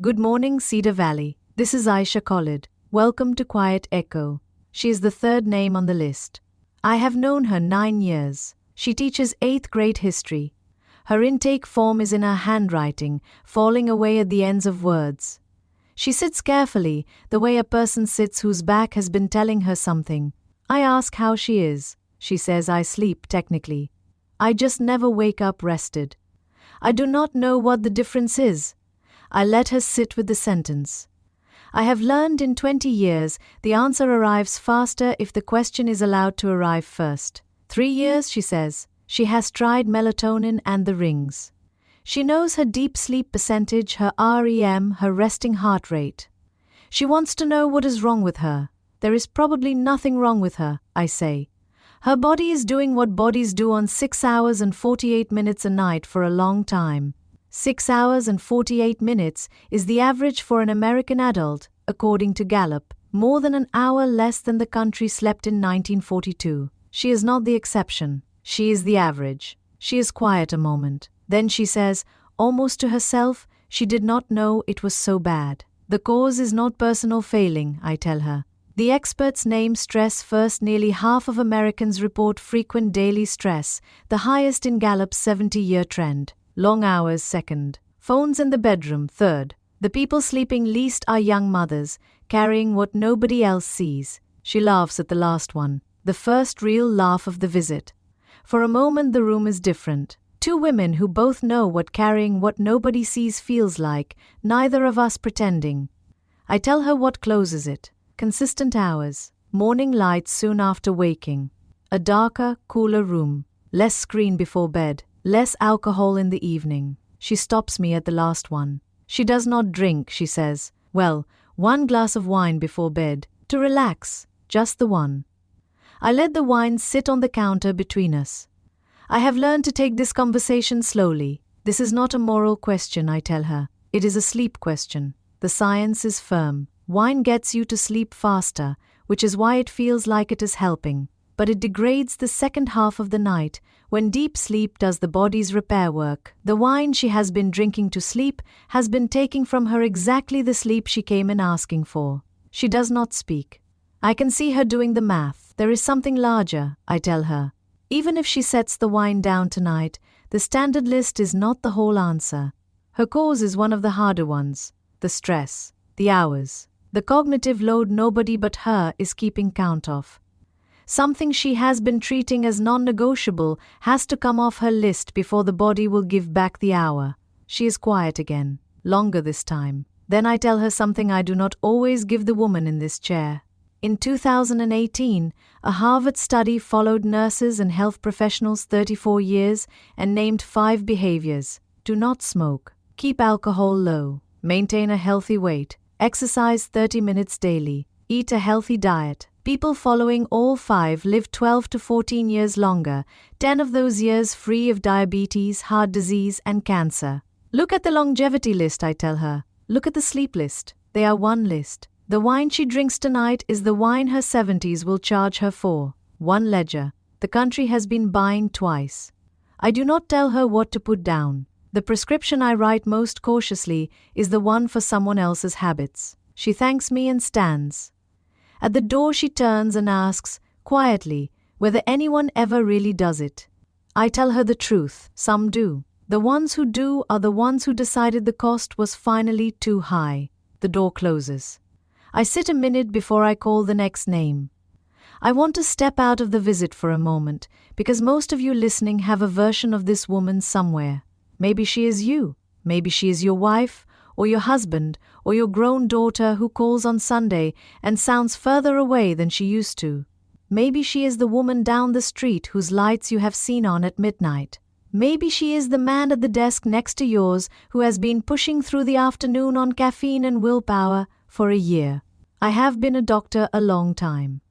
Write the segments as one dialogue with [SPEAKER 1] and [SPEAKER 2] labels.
[SPEAKER 1] Good morning, Cedar Valley. This is Aisha Khalid. Welcome to Quiet Echo. She is the third name on the list. I have known her 9 years. She teaches 8th grade history. Her intake form is in her handwriting, falling away at the ends of words. She sits carefully, the way a person sits whose back has been telling her something. I ask how she is. She says, I sleep technically. I just never wake up rested. I do not know what the difference is. I let her sit with the sentence. I have learned in 20 years the answer arrives faster if the question is allowed to arrive first. 3 years, she says. She has tried melatonin and the rings. She knows her deep sleep percentage, her REM, her resting heart rate. She wants to know what is wrong with her. There is probably nothing wrong with her, I say. Her body is doing what bodies do on 6 hours and 48 minutes a night for a long time. 6 hours and 48 minutes is the average for an American adult, according to Gallup, more than an hour less than the country slept in 1942. She is not the exception. She is the average. She is quiet a moment. Then she says, almost to herself, she did not know it was so bad. The cause is not personal failing, I tell her. The experts name stress first. Nearly half of Americans report frequent daily stress, the highest in Gallup's 70-year trend. Long hours second. Phones in the bedroom third. The people sleeping least are young mothers, carrying what nobody else sees. She laughs at the last one, the first real laugh of the visit. For a moment the room is different. 2 women who both know what carrying what nobody sees feels like, neither of us pretending. I tell her what closes it. Consistent hours. Morning light soon after waking. A darker, cooler room. Less screen before bed. Less alcohol in the evening. She stops me at the last one. She does not drink, she says. Well, 1 glass of wine before bed. To relax. Just the one. I let the wine sit on the counter between us. I have learned to take this conversation slowly. This is not a moral question, I tell her. It is a sleep question. The science is firm. Wine gets you to sleep faster, which is why it feels like it is helping. But it degrades the second half of the night, when deep sleep does the body's repair work. The wine she has been drinking to sleep has been taking from her exactly the sleep she came in asking for. She does not speak. I can see her doing the math. There is something larger, I tell her. Even if she sets the wine down tonight, the standard list is not the whole answer. Her cause is one of the harder ones. The stress, the hours, the cognitive load nobody but her is keeping count of. Something she has been treating as non-negotiable has to come off her list before the body will give back the hour. She is quiet again, longer this time. Then I tell her something I do not always give the woman in this chair. In 2018, a Harvard study followed nurses and health professionals 34 years and named 5 behaviors. Do not smoke. Keep alcohol low. Maintain a healthy weight. Exercise 30 minutes daily. Eat a healthy diet. People following all 5 lived 12 to 14 years longer, 10 of those years free of diabetes, heart disease, and cancer. Look at the longevity list, I tell her. Look at the sleep list. They are one list. The wine she drinks tonight is the wine her 70s will charge her for. 1 ledger. The country has been buying twice. I do not tell her what to put down. The prescription I write most cautiously is the one for someone else's habits. She thanks me and stands. At the door she turns and asks, quietly, whether anyone ever really does it. I tell her the truth. Some do. The ones who do are the ones who decided the cost was finally too high. The door closes. I sit a minute before I call the next name. I want to step out of the visit for a moment, because most of you listening have a version of this woman somewhere. Maybe she is you. Maybe she is your wife, or your husband, or your grown daughter who calls on Sunday and sounds further away than she used to. Maybe she is the woman down the street whose lights you have seen on at midnight. Maybe she is the man at the desk next to yours who has been pushing through the afternoon on caffeine and willpower for a year. I have been a doctor a long time.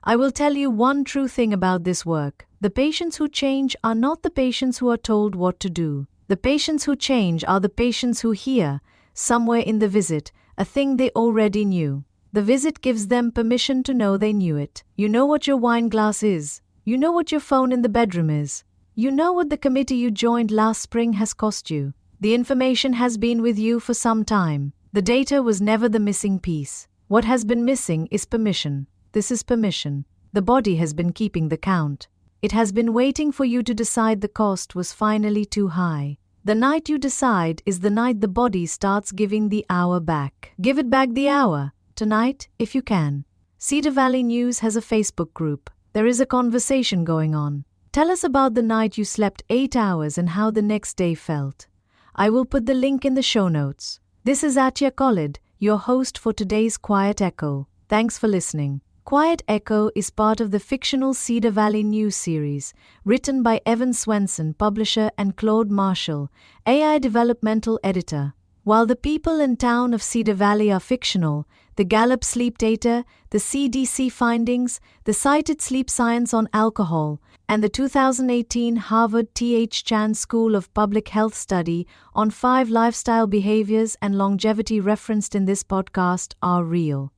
[SPEAKER 1] I will tell you one true thing about this work. The patients who change are not the patients who are told what to do. The patients who change are the patients who hear, somewhere in the visit, a thing they already knew. The visit gives them permission to know they knew it. You know what your wine glass is. You know what your phone in the bedroom is. You know what the committee you joined last spring has cost you. The information has been with you for some time. The data was never the missing piece. What has been missing is permission. This is permission. The body has been keeping the count. It has been waiting for you to decide the cost was finally too high. The night you decide is the night the body starts giving the hour back. Give it back the hour. Tonight, if you can. Cedar Valley News has a Facebook group. There is a conversation going on. Tell us about the night you slept 8 hours and how the next day felt. I will put the link in the show notes. This is Aisha Khalid, your host for today's Quiet Echo. Thanks for listening. Quiet Echo is part of the fictional Cedar Valley News series, written by Evan Swenson, publisher, and Claude Marshall, AI developmental editor. While the people and town of Cedar Valley are fictional, the Gallup sleep data, the CDC findings, the cited sleep science on alcohol, and the 2018 Harvard T.H. Chan School of Public Health study on 5 lifestyle behaviors and longevity referenced in this podcast are real.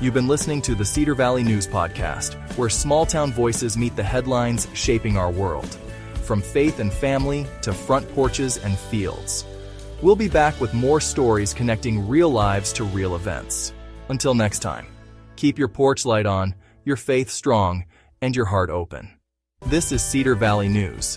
[SPEAKER 2] You've been listening to the Cedar Valley News Podcast, where small-town voices meet the headlines shaping our world. From faith and family to front porches and fields. We'll be back with more stories connecting real lives to real events. Until next time, keep your porch light on, your faith strong, and your heart open. This is Cedar Valley News.